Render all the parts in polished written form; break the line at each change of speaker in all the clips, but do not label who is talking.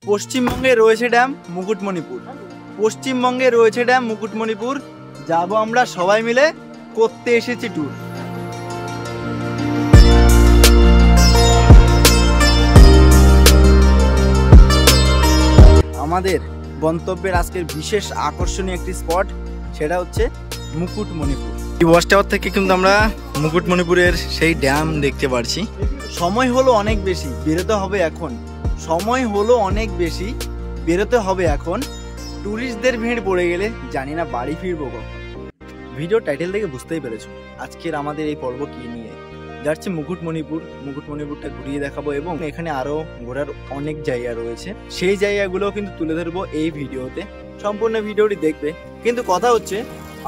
পশ্চিমবঙ্গে রয়েছে ড্যাম মুকুটমণিপুর। পশ্চিমবঙ্গে রয়েছে ড্যাম মুকুটমণিপুর, যাব আমরা সবাই মিলে, করতে এসেছি ট্যুর। আমাদের গন্তব্যের আজকের বিশেষ আকর্ষণীয় একটি স্পট, সেটা হচ্ছে মুকুটমণিপুর। এই ওয়াচ টাওয়ার থেকে কিন্তু আমরা মুকুটমণিপুরের সেই ড্যাম দেখতে পারছি। সময় হলো অনেক বেশি, বেরোতে হবে এখন। সময় হলো অনেক বেশি, বেরোতে হবে এখন। ট্যুরিস্টদের ভিড় পড়ে গেলে জানি না বাড়ি ফিরবো কখন। ভিডিও টাইটেল থেকে বুঝতেই পেরেছো আজকের আমাদের এই পর্ব কি নিয়ে। যাচ্ছি মুকুটমণিপুর। মুকুটমণিপুরটা ঘুরিয়ে দেখাবো এবং এখানে আরো ঘোরার অনেক জায়গা রয়েছে, সেই জায়গাগুলো কিন্তু তুলে ধরবো এই ভিডিওতে। সম্পূর্ণ ভিডিওটি দেখবে। কিন্তু কথা হচ্ছে,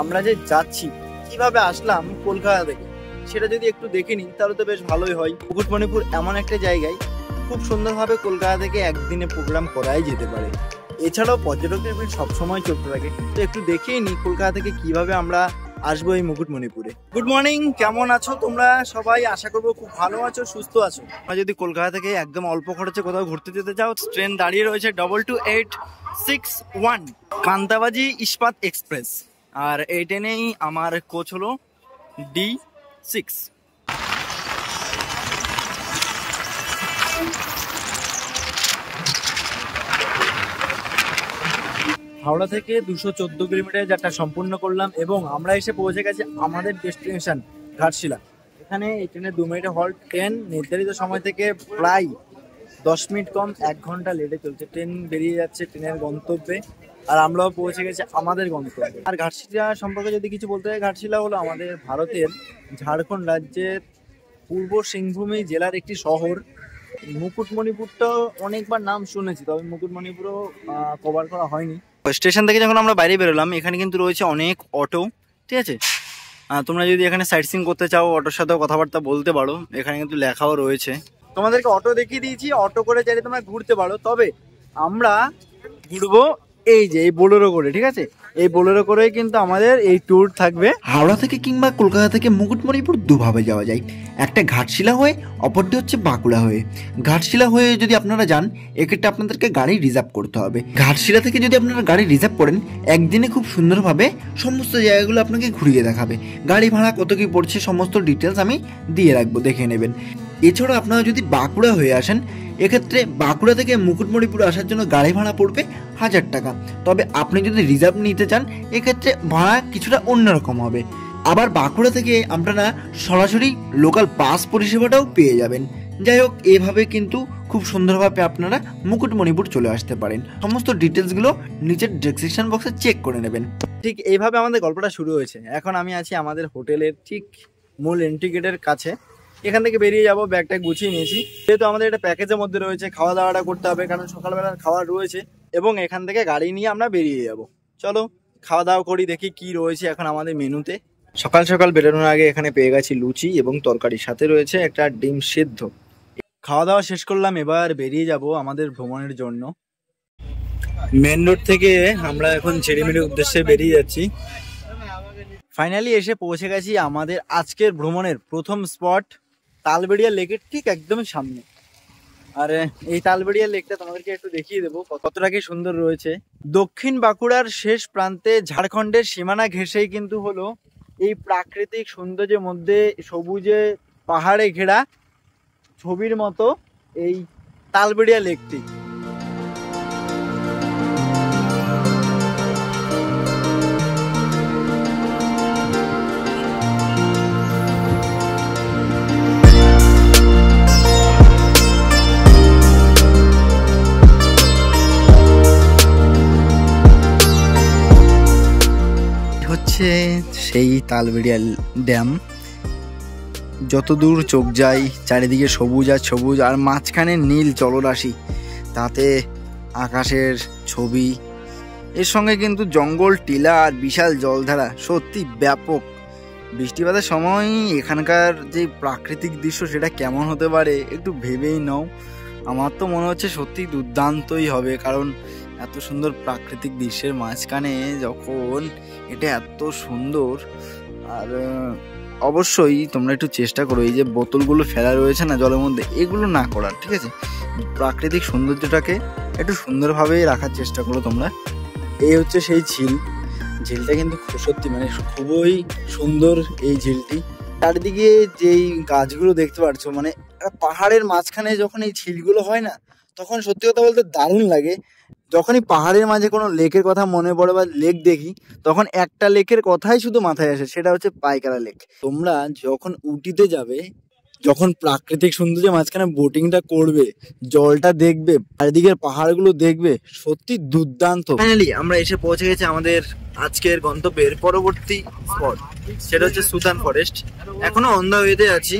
আমরা যে যাচ্ছি, কিভাবে আসলাম কলকাতা থেকে, সেটা যদি একটু দেখে নিই তাহলে তো বেশ ভালোই হয়। মুকুটমণিপুর এমন একটা জায়গায় খুব সুন্দরভাবে কলকাতা থেকে একদিনে প্রোগ্রাম করাই যেতে পারে। এছাড়াও পর্যটকের ভিড় সবসময় চলতে থাকে। তো একটু দেখেই নিই কলকাতা থেকে কিভাবে আমরা আসবো এই মুকুটমণিপুরে। গুড মর্নিং, কেমন আছো তোমরা সবাই? আশা করবো খুব ভালো আছো, সুস্থ আছো। তোমরা যদি কলকাতা থেকে একদম অল্প খরচে কোথাও ঘুরতে যেতে চাও, ট্রেন দাঁড়িয়ে রয়েছে 22861 কান্তাবাজি ইস্পাত এক্সপ্রেস। আর এই ট্রেনেই আমার কোচ হলো D6। হাওড়া থেকে 214 কিলোমিটার যাত্রা সম্পূর্ণ করলাম এবং আমরা এসে পৌঁছে গেছি আমাদের ডেস্টিনেশন ঘাটশিলা। এখানে এই ট্রেনের 2 মিনিটে হল্ট। ট্রেন নির্ধারিত সময় থেকে প্রায় 10 মিনিট কম 1 ঘন্টা লেটে চলছে। ট্রেন বেরিয়ে যাচ্ছে ট্রেনের গন্তব্যে, আর আমরাও পৌঁছে গেছি আমাদের গন্তব্যে। আর ঘাটশিলা সম্পর্কে যদি কিছু বলতে হয়, ঘাটশিলা হলো আমাদের ভারতের ঝাড়খণ্ড রাজ্যের পূর্ব সিংভূমি জেলার একটি শহর। মুকুটমণিপুরটাও অনেকবার নাম শুনেছি, তবে মুকুটমণিপুরও কভার করা হয়নি। স্টেশন থেকে যখন আমরা বাইরে বেরোলাম, এখানে কিন্তু রয়েছে অনেক অটো, ঠিক আছে? তোমরা যদি এখানে সাইট সিইং করতে চাও, অটোর সাথেও কথাবার্তা বলতে পারো। এখানে কিন্তু লেখাও রয়েছে। তোমাদেরকে অটো দেখিয়ে দিয়েছি, অটো করে চাইলে তোমরা ঘুরতে পারো। তবে আমরা ঘুরবো এই যে এই বোলেরো করে, ঠিক আছে? এই বোলেরো করেই কিন্তু আমাদের এই ট্যুর থাকবে।
হাওড়া থেকে কিংবা কলকাতা থেকে মুকুটমণিপুর দুভাবে যাওয়া যায়। একটা ঘাটশিলা হয়ে, অপরটি হচ্ছে বাঁকুড়া হয়ে। ঘাটশিলা হয়ে যদি আপনারা যান, এক্ষেত্রে আপনাদেরকে গাড়ি রিজার্ভ করতে হবে। ঘাটশিলা থেকে যদি আপনারা গাড়ি রিজার্ভ করেন, একদিনে খুব সুন্দরভাবে সমস্ত জায়গাগুলো আপনাকে ঘুরিয়ে দেখাবে। গাড়ি ভাড়া কত কি পড়ছে সমস্ত ডিটেলস আমি দিয়ে রাখবো, দেখে নেবেন। এছাড়া আপনারা যদি বাঁকুড়া হয়ে আসেন, এক্ষেত্রে বাঁকুড়া থেকে মুকুটমণিপুর আসার জন্য গাড়ি ভাড়া পড়বে 1000 টাকা। তবে আপনি যদি রিজার্ভ নিতে চান, এক্ষেত্রে ভাড়া কিছুটা অন্যরকম হবে। আবার বাঁকুড়া থেকে আপনারা সরাসরি লোকাল বাস পরিষেবাটাও পেয়ে যাবেন। যাই হোক, এভাবে কিন্তু খুব সুন্দরভাবে আপনারা মুকুটমণিপুর চলে আসতে পারেন। সমস্ত ডিটেলসগুলো নিচের ডেসক্রিপশন বক্সে চেক করে নেবেন।
ঠিক এইভাবে আমাদের গল্পটা শুরু হয়েছে। এখন আমি আছি আমাদের হোটেলের ঠিক মূল এন্ট্রি গেটের কাছে। এখান থেকে বেরিয়ে যাব, ব্যাগটা গুছিয়ে নিয়েছি। যেহেতু আমাদের এটা প্যাকেজের মধ্যে রয়েছে, খাওয়া দাওয়াটা করতে হবে, কারণ সকালবেলার খাওয়া রয়েছে। এবং এখান থেকে গাড়ি নিয়ে আমরা বেরিয়ে যাব। চলো খাওয়া দাওয়া করি, দেখি কি রয়েছে এখন আমাদের মেনুতে। সকাল সকাল বেরোনোর আগে এখানে পেয়ে গেছি লুচি এবং তরকারি, সাথে রয়েছে একটা ডিম সিদ্ধ। খাওয়া দাওয়া শেষ করলাম, এবার বেরিয়ে যাব আমাদের ভ্রমণের জন্য। মেন রোড থেকে আমরা এখন ঝিরিমিরির উদ্দেশ্যে বেরিয়ে যাচ্ছি। ফাইনালি এসে পৌঁছে গেছি আমাদের আজকের ভ্রমণের প্রথম স্পট, তালবেড়িয়া লেকের ঠিক একদমই সামনে। আর এই তালবেড়িয়া লেকটা তোমাদেরকে একটু দেখিয়ে দেবো কতটা কি সুন্দর রয়েছে। দক্ষিণ বাঁকুড়ার শেষ প্রান্তে ঝাড়খণ্ডের সীমানা ঘেঁষেই কিন্তু হলো এই প্রাকৃতিক সৌন্দর্যের মধ্যে সবুজে পাহাড়ে ঘেরা ছবির মতো এই তালবেড়িয়া লেকটি। হচ্ছে সেই তালবেড়িয়া ড্যাম। যতদূর চোখ যায় চারিদিকে সবুজ আর সবুজ, আর মাঝখানে নীল জলরাশি, তাতে আকাশের ছবি, এর সঙ্গে কিন্তু জঙ্গল, টিলা আর বিশাল জলধারা। সত্যি ব্যাপক। বৃষ্টিপাতের সময় এখানকার যে প্রাকৃতিক দৃশ্য সেটা কেমন হতে পারে একটু ভেবেই নাও। আমার তো মনে হচ্ছে সত্যি দুর্দান্তই হবে, কারণ এত সুন্দর প্রাকৃতিক দৃশ্যের মাঝখানে যখন এটা এত সুন্দর। আর অবশ্যই তোমরা একটু চেষ্টা করো এই যে বোতলগুলো ফেলা রয়েছে না জলের মধ্যে, এগুলো না করার, ঠিক আছে? প্রাকৃতিক সৌন্দর্যটাকে একটু সুন্দরভাবেই রাখার চেষ্টা করো তোমরা। এই হচ্ছে সেই ঝিল, ঝিলটা কিন্তু সত্যি মানে খুবই সুন্দর এই ঝিলটি। চারিদিকে যেই গাছগুলো দেখতে পাচ্ছ, মানে পাহাড়ের মাঝখানে যখন এই ঝিলগুলো হয় না, তখন সত্যি কথা বলতে দারুণ লাগে। যখনই পাহাড়ের মাঝে কোনো লেকের কথা মনে পড়ে বা লেক দেখি, তখন একটা লেকের কথাই শুধু মাথায় আসে, সেটা হচ্ছে পাইকারা লেক। তোমরা যখন উটিতে যাবে, যখন প্রাকৃতিক সৌন্দর্যের মাঝখানে বোটিংটা করবে, জলটা দেখবে, চারিদিকের পাহাড়গুলো দেখবে, সত্যি দুর্দান্ত। ফাইনালি আমরা এসে পৌঁছে গেছি আমাদের আজকের গন্তব্যের পরবর্তী স্পট, সেটা হচ্ছে সুতান ফরেস্ট। এখনো অন দা ওয়েতে আছি,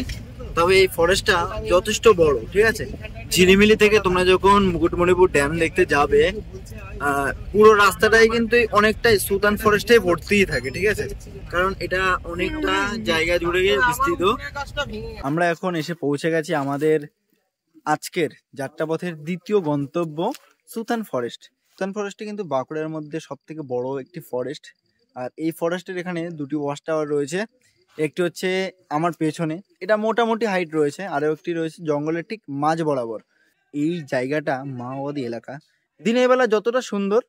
তবে এই ফরেস্টটা যথেষ্ট বড়, ঠিক আছে। ঝিলিমিলি থেকে তোমরা যখন মুকুটমণিপুর ড্যাম দেখতে যাবে, পুরো রাস্তাটাই কিন্তু অনেকটাই সুতান ফরেস্টে ভর্তিই থাকে, ঠিক আছে, কারণ এটা অনেকটা জায়গা জুড়ে বিস্তৃত। আমরা এখন এসে পৌঁছে গেছি আমাদের আজকের যাত্রাপথের দ্বিতীয় গন্তব্য সুতান ফরেস্ট। সুতান ফরেস্টে কিন্তু বাঁকুড়ার মধ্যে সব থেকে বড় একটি ফরেস্ট। আর এই ফরেস্টের এখানে দুটি ওয়াচ টাওয়ার রয়েছে। একটি হচ্ছে আমার পেছনে, এটা মোটামুটি হাইট রয়েছে, আরও একটি রয়েছে জঙ্গলের ঠিক মাঝ বরাবর। এই জায়গাটা মাওবাদী এলাকা। দিনের বেলা যতটা সুন্দর,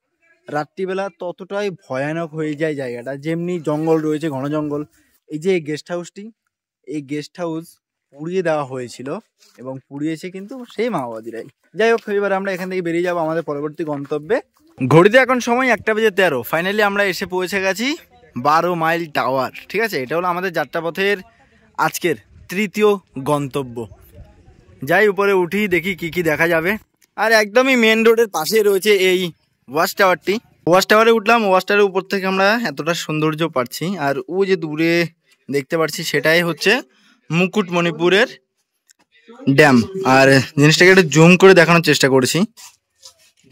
রাত্রিবেলা ততটাই ভয়ানক হয়ে যায় জায়গাটা। যেমনি জঙ্গল রয়েছে, ঘন জঙ্গল। এই যে গেস্ট হাউসটি, এই গেস্ট হাউস পুড়িয়ে দেওয়া হয়েছিল এবং পুড়িয়েছে কিন্তু সেই মাওবাদীরাই। যাই হোক, এবার আমরা এখান থেকে বেরিয়ে যাবো আমাদের পরবর্তী গন্তব্যে। ঘড়িতে এখন সময় 1:13। ফাইনালি আমরা এসে পৌঁছে গেছি 12 মাইল টাওয়ার, ঠিক আছে। এটা হলো আমাদের যাত্রাপথের আজকের তৃতীয় গন্তব্য। যাই উপরে উঠি, দেখি কি কি দেখা যাবে। আর একদমই মেন রোডের পাশে রয়েছে এই ওয়াচ টাওয়ারটি। ওয়াচ টাওয়ারে উঠলাম, ওয়াচ টাওয়ারের উপর থেকে আমরা এতটা সৌন্দর্য পাচ্ছি। আর ও যে দূরে দেখতে পাচ্ছি, সেটাই হচ্ছে মুকুটমণিপুরের ড্যাম। আর জিনিসটাকে একটু জুম করে দেখানোর চেষ্টা করছি,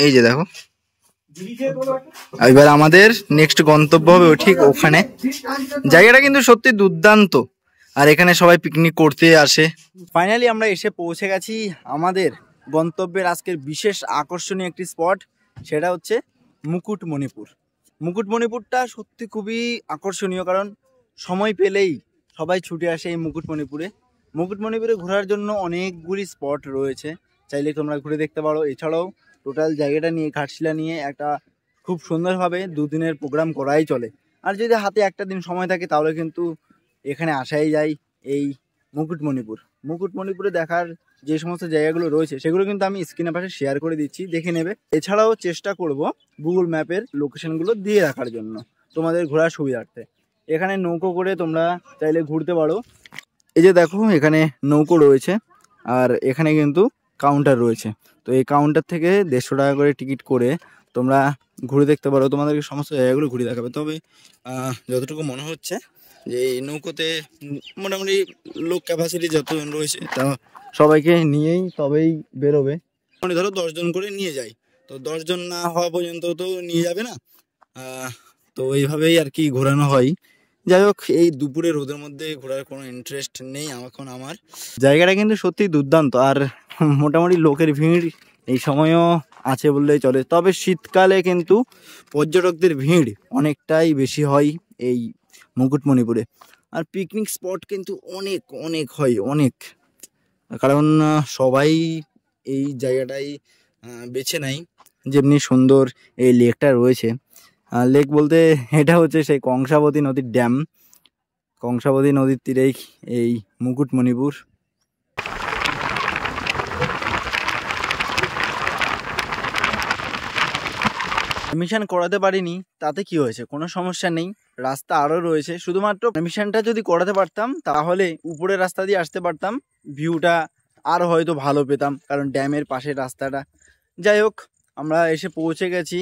এই যে দেখো। এবার আমাদের নেক্সট গন্তব্য হবে ঠিক ওখানে। জায়গাটা কিন্তু সত্যি দুর্দান্ত, আর এখানে সবাই পিকনিক করতে আসে। ফাইনালি আমরা এসে পৌঁছে গেছি আমাদের গন্তব্যের আজকের বিশেষ আকর্ষণীয় একটি স্পট, সেটা হচ্ছে মুকুটমণিপুর। মুকুটমণিপুরটা সত্যি খুবই আকর্ষণীয়, কারণ সময় পেলেই সবাই ছুটে আসে এই মুকুটমণিপুরে। মুকুটমণিপুরে ঘোরার জন্য অনেকগুলি স্পট রয়েছে, চাইলে তোমরা ঘুরে দেখতে পারো। এছাড়াও টোটাল জায়গাটা নিয়ে, ঘাটশিলা নিয়ে একটা খুব সুন্দরভাবে 2 দিনের প্রোগ্রাম করাই চলে। আর যদি হাতে একটা দিন সময় থাকে, তাহলে কিন্তু এখানে আসাই যায় এই মুকুটমণিপুর। মুকুটমণিপুরে দেখার যে সমস্ত জায়গাগুলো রয়েছে, সেগুলো কিন্তু আমি স্ক্রিনের পাশে শেয়ার করে দিচ্ছি, দেখে নেবে। এছাড়াও চেষ্টা করব গুগল ম্যাপের লোকেশনগুলো দিয়ে রাখার জন্য তোমাদের ঘোরার সুবিধার্থে। এখানে নৌকো করে তোমরা চাইলে ঘুরতে পারো। এই যে দেখো, এখানে নৌকো রয়েছে, আর এখানে কিন্তু কাউন্টার রয়েছে। তো এই কাউন্টার থেকে 150 টাকা করে টিকিট করে তোমরা ঘুরে দেখতে পারো। তোমাদেরকে সমস্ত জায়গাগুলো ঘুরে দেখাবে। তবে যতটুকু মনে হচ্ছে যে এই নৌকোতে মোটামুটি লোক ক্যাপাসিটি যতজন রয়েছে, তা সবাইকে নিয়েই তবেই বেরোবে। মানে ধরো 10 জন করে নিয়ে যায়, তো 10 জন না হওয়া পর্যন্ত তো নিয়ে যাবে না। তো এইভাবেই আর কি ঘোরানো হয়। যাই হোক, এই দুপুরে রোদের মধ্যে ঘোরার কোনো ইন্টারেস্ট নেই এখন আমার। জায়গাটা কিন্তু সত্যি দুর্দান্ত, আর মোটামুটি লোকের ভিড় এই সময়ও আছে বললেই চলে। তবে শীতকালে কিন্তু পর্যটকদের ভিড় অনেকটাই বেশি হয় এই মুকুটমণিপুরে। আর পিকনিক স্পট কিন্তু অনেক অনেক হয়, অনেক। কারণ সবাই এই জায়গাটাই বেছে নেয়। যেমনি সুন্দর এই লেকটা রয়েছে, লেক বলতে এটা হচ্ছে সেই কংসাবতী নদীর ড্যাম। কংসাবতী নদীর তীরেই এই মুকুটমণিপুর। মিশন করাতে পারিনি, তাতে কি হয়েছে, কোনো সমস্যা নেই, রাস্তা আরও রয়েছে। শুধুমাত্র মিশনটা যদি করাতে পারতাম, তাহলে উপরের রাস্তা দিয়ে আসতে পারতাম, ভিউটা আরও হয়তো ভালো পেতাম, কারণ ড্যামের পাশের রাস্তাটা। যাই হোক, আমরা এসে পৌঁছে গেছি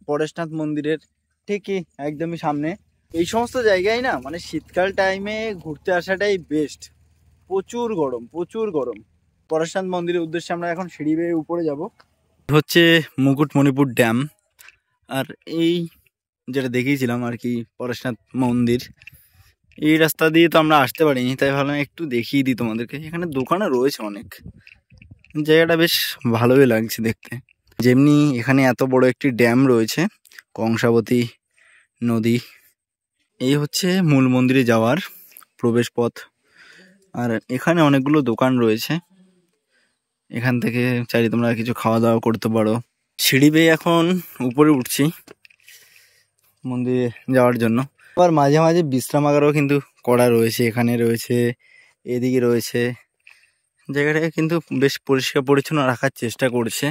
পরেশনাথ মন্দিরের ঠিকই একদমই সামনে। এই সমস্ত জায়গায় না, মানে শীতকাল টাইমে ঘুরতে আসাটাই বেস্ট। প্রচুর গরম, প্রচুর গরম। পরেশনাথ মন্দিরের উদ্দেশ্যে আমরা এখন সিঁড়ি বেয়ে উপরে যাব। হচ্ছে মুকুটমণিপুর ড্যাম। আর এই যেটা দেখিয়েছিলাম আর কি, পরেশনাথ মন্দির, এই রাস্তা দিয়ে তো আমরা আসতে পারিনি, তাই ভাবলাম একটু দেখিয়ে দিই তোমাদেরকে। এখানে দোকানও রয়েছে অনেক, জায়গাটা বেশ ভালোই লাগছে দেখতে। যেমনি এখানে এত বড় একটি ড্যাম রয়েছে, কংসাবতী নদী। এই হচ্ছে মূল মন্দিরে যাওয়ার প্রবেশ পথ। আর এখানে অনেকগুলো দোকান রয়েছে, এখান থেকে চাইলে তোমরা কিছু খাওয়া দাওয়া করতে পারো। সিঁড়ি বেয়ে এখন উপরে উঠছি মন্দিরে যাওয়ার জন্য। আবার মাঝে মাঝে বিশ্রামাগারও কিন্তু করা রয়েছে, এখানে রয়েছে, এদিকে রয়েছে। জায়গাটাকে কিন্তু বেশ পরিষ্কার পরিচ্ছন্ন রাখার চেষ্টা করছে।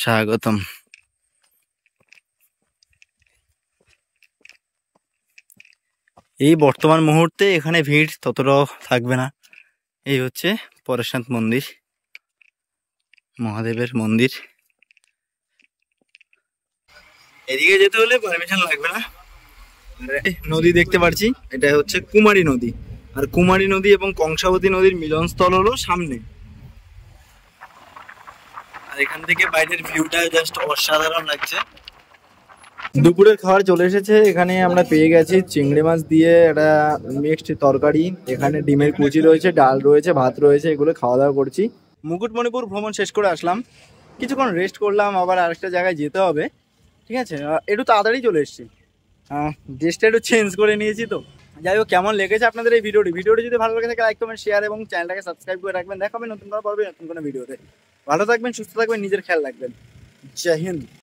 স্বাগতম। এই বর্তমান মুহূর্তে এখানে ভিড় ততটাও থাকবে না। এই হচ্ছে পরেশনাথ মন্দির, মহাদেবের মন্দির। এদিকে যেতে হলে পারমিশন লাগবে না। নদী দেখতে পাচ্ছি, এটা হচ্ছে কুমারী নদী। আর কুমারী নদী এবং কংসাবতী নদীর মিলনস্থল হলো সামনে। আর এখান থেকে বাইরের ভিউটা জাস্ট অসাধারণ লাগছে। দুপুরের খাবার চলে এসেছে। এখানে আমরা পেয়ে গেছি চিংড়ি মাছ দিয়ে একটা মিক্সড তরকারি, এখানে ডিমের কুচি রয়েছে, ডাল রয়েছে, ভাত রয়েছে, এগুলো খাওয়া দাওয়া করছি। মুকুটমণিপুর ভ্রমণ শেষ করে আসলাম, কিছুক্ষণ রেস্ট করলাম, আবার আরেকটা জায়গায় যেতে হবে। ঠিক আছে, একটু তাড়াতাড়ি চলে এসেছি, ড্রেসটা একটু চেঞ্জ করে নিয়েছি। তো যাই হোক, কেমন লেগেছে আপনাদের এই ভিডিওটি যদি ভালো লাগে থাকে লাইক কমেন্ট শেয়ার এবং চ্যানেলটাকে সাবস্ক্রাইব করে রাখবেন। দেখা হবে নতুন কোনো পর্বে নতুন কোনো ভিডিওতে। ভালো থাকবেন, সুস্থ থাকবেন, নিজের খেয়াল রাখবেন। জয় হিন্দ।